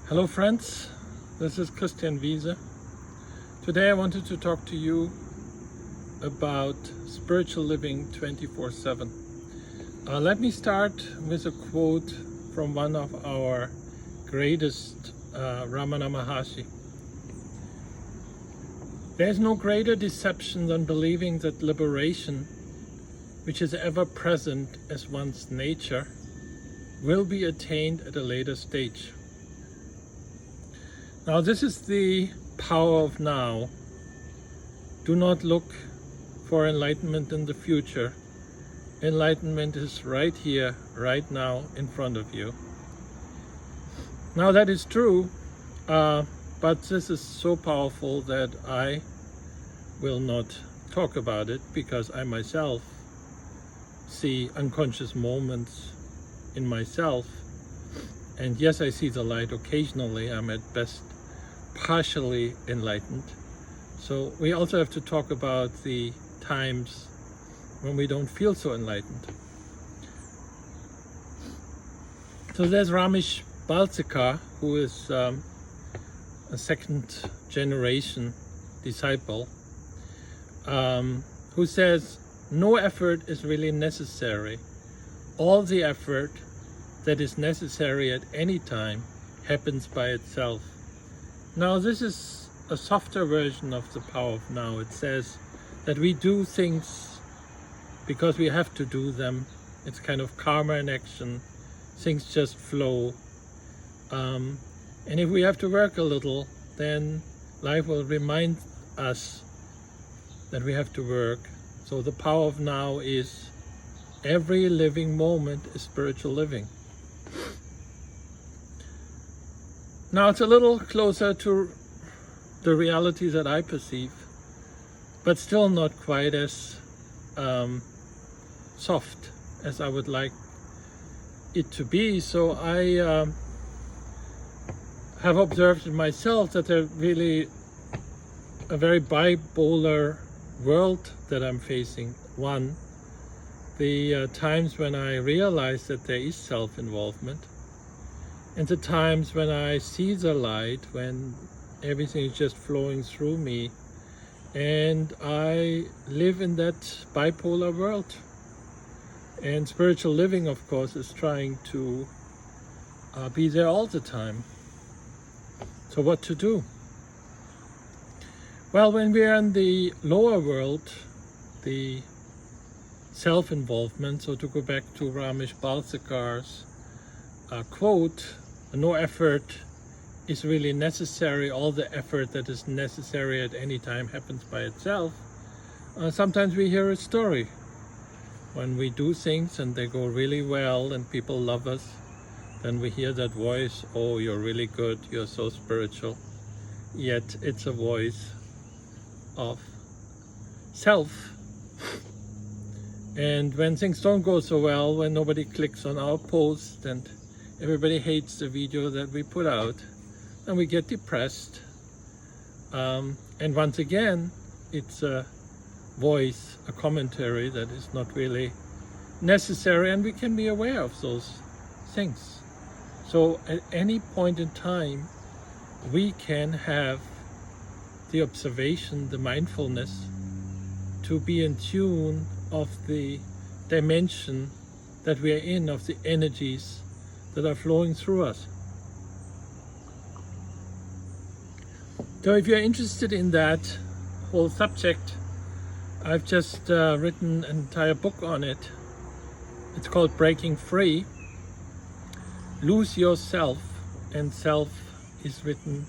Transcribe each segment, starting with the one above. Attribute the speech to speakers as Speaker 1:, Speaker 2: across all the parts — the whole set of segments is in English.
Speaker 1: Hello friends, this is Christian Wiese. Today I wanted to talk to you about spiritual living 24/7. Let me start with a quote from one of our greatest, Ramana Maharshi. There is no greater deception than believing that liberation, which is ever present as one's nature, will be attained at a later stage. Now this is the power of now. Do not look for enlightenment in the future. Enlightenment is right here, right now, in front of you. Now that is true, but this is so powerful that I will not talk about it because I myself see unconscious moments in myself. And yes, I see the light occasionally. I'm at best partially enlightened. So we also have to talk about the times when we don't feel so enlightened. So there's Ramesh Balsekar, who is a second generation disciple, who says, no effort is really necessary. All the effort that is necessary at any time happens by itself. Now this is a softer version of the power of now. It says that we do things because we have to do them. It's kind of karma in action. Things just flow. And if we have to work a little, then life will remind us that we have to work. So the power of now is every living moment is spiritual living. Now it's a little closer to the reality that I perceive, but still not quite as soft as I would like it to be. So I have observed in myself that there's really a very bipolar world that I'm facing. One, the times when I realize that there is self-involvement, and the times when I see the light, when everything is just flowing through me, and I live in that bipolar world. And spiritual living, of course, is trying to be there all the time. So what to do? Well, when we are in the lower world, the self-involvement, so to go back to Ramesh Balsekar's quote, no effort is really necessary. All the effort that is necessary at any time happens by itself. Sometimes we hear a story when we do things and they go really well and people love us. Then we hear that voice, oh, you're really good, you're so spiritual. Yet it's a voice of self. And when things don't go so well, when nobody clicks on our post and everybody hates the video that we put out, and we get depressed. And once again, it's a voice, a commentary that is not really necessary, and we can be aware of those things. So at any point in time, we can have the observation, the mindfulness, to be in tune of the dimension that we are in, of the energies that are flowing through us. So if you're interested in that whole subject, I've just written an entire book on it. It's called Breaking Free. Lose yourself, and self is written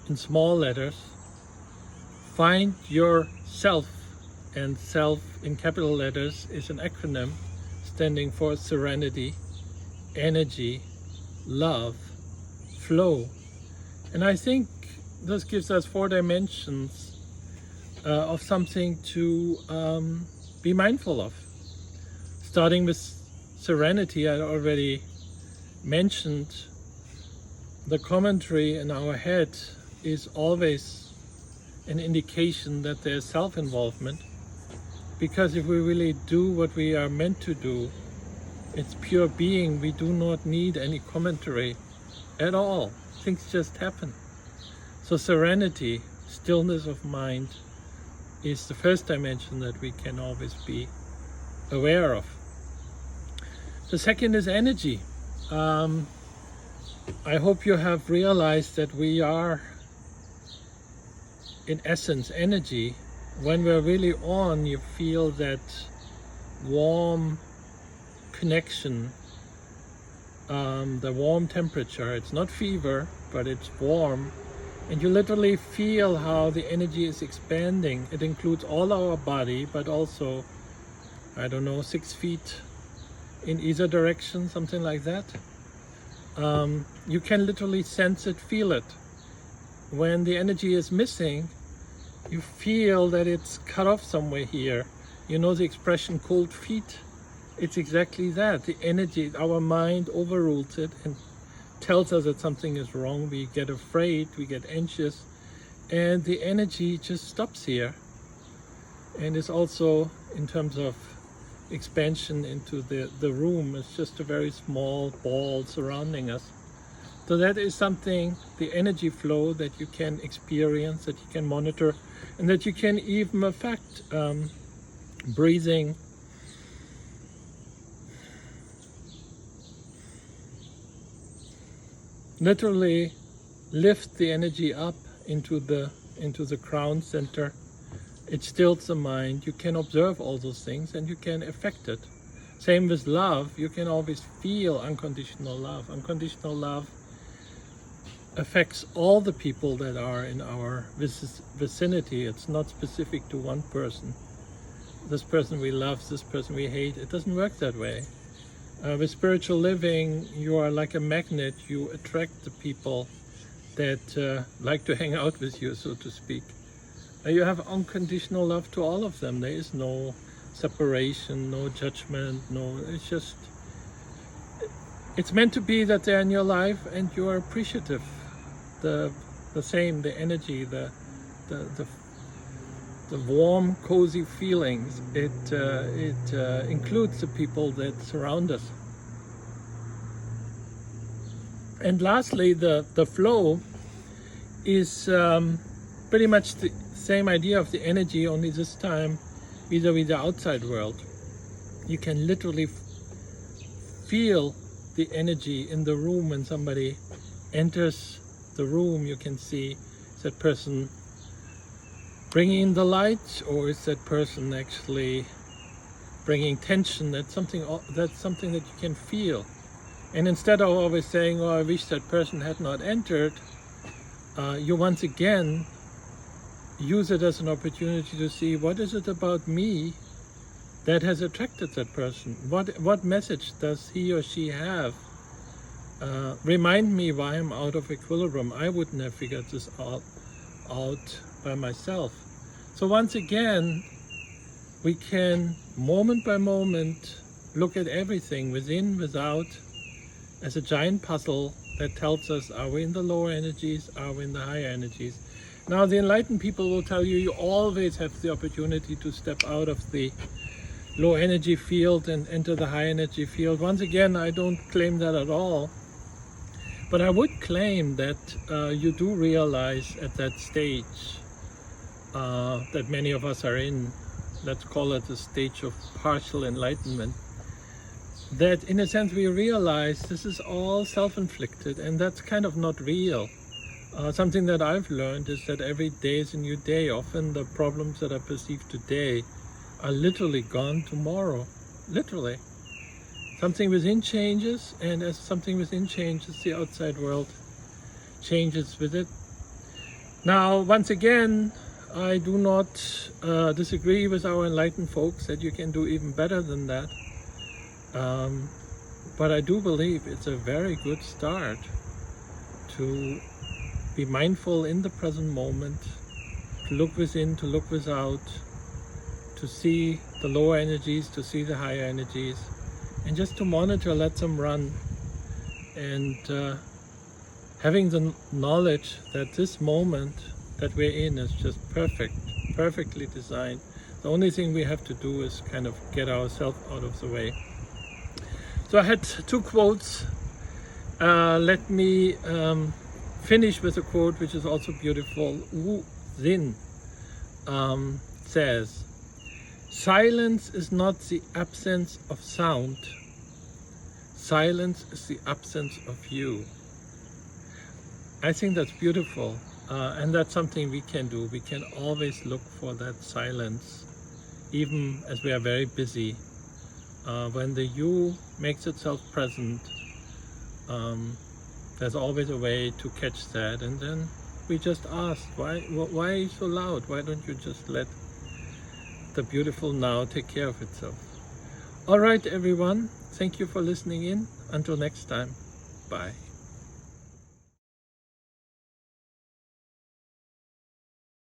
Speaker 1: in small letters. Find yourself, and self in capital letters is an acronym standing for serenity, energy, love, flow. And I think this gives us 4 dimensions of something to be mindful of. Starting with serenity, I already mentioned the commentary in our head is always an indication that there's self-involvement, because if we really do what we are meant to do, it's pure being. We do not need any commentary at all. Things just happen. So serenity, stillness of mind, is the first dimension that we can always be aware of. The second is energy. I hope you have realized that we are, in essence, energy. When we're really on, you feel that warm connection, the warm temperature. It's not fever, but it's warm. And you literally feel how the energy is expanding. It includes all our body, but also, 6 feet in either direction, something like that. You can literally sense it, feel it. When the energy is missing, you feel that it's cut off somewhere here. You know the expression cold feet? It's exactly that. The energy, our mind overrules it and tells us that something is wrong. We get afraid, we get anxious, and the energy just stops here. And it's also, in terms of expansion into the room, it's just a very small ball surrounding us. So that is something, the energy flow, that you can experience, that you can monitor, and that you can even affect. Breathing, literally lift the energy up into the crown center. It stills the mind. You can observe all those things and you can affect it. Same with love. You can always feel unconditional love. Unconditional love affects all the people that are in our vicinity. It's not specific to one person. This person we love, this person we hate. It doesn't work that way. With spiritual living, you are like a magnet. You attract the people that like to hang out with you, so to speak. You have unconditional love to all of them. There is no separation, no judgment, it's meant to be that they're in your life and you are appreciative. The energy, the warm, cozy feelings, it includes the people that surround us. And lastly, the flow is pretty much the same idea of the energy, only this time vis-a-vis the outside world. You can literally feel the energy in the room. When somebody enters the room, you can see, is that person bringing in the light, or is that person actually bringing tension? That's something that you can feel. And instead of always saying, oh, I wish that person had not entered, you once again use it as an opportunity to see, what is it about me that has attracted that person? What message does he or she have? Remind me why I'm out of equilibrium. I wouldn't have figured this out by myself. So once again, we can, moment by moment, look at everything within, without, as a giant puzzle that tells us, are we in the lower energies, are we in the higher energies? Now, the enlightened people will tell you, you always have the opportunity to step out of the low energy field and enter the high energy field. Once again, I don't claim that at all. But I would claim that you do realize at that stage that many of us are in, let's call it the stage of partial enlightenment, that in a sense we realize this is all self-inflicted, and that's kind of not real. Something that I've learned is that every day is a new day. Often the problems that are perceived today are literally gone tomorrow. Literally. Something within changes, and as something within changes, the outside world changes with it. Now, once again, I do not disagree with our enlightened folks that you can do even better than that. But I do believe it's a very good start to be mindful in the present moment, to look within, to look without, to see the lower energies, to see the higher energies, and just to monitor, let them run. And having the knowledge that this moment that we're in is just perfectly designed. The only thing we have to do is kind of get ourselves out of the way. So I had two quotes Let me finish with a quote which is also beautiful. Wu Itsin says, "Silence is not the absence of sound. Silence is the absence of you." I think that's beautiful, and that's something we can do. We can always look for that silence, even as we are very busy. When the you makes itself present, there's always a way to catch that, and then we just ask, why are you so loud? Why don't you just let the beautiful now take care of itself? All right, everyone, thank you for listening in. Until next time, bye.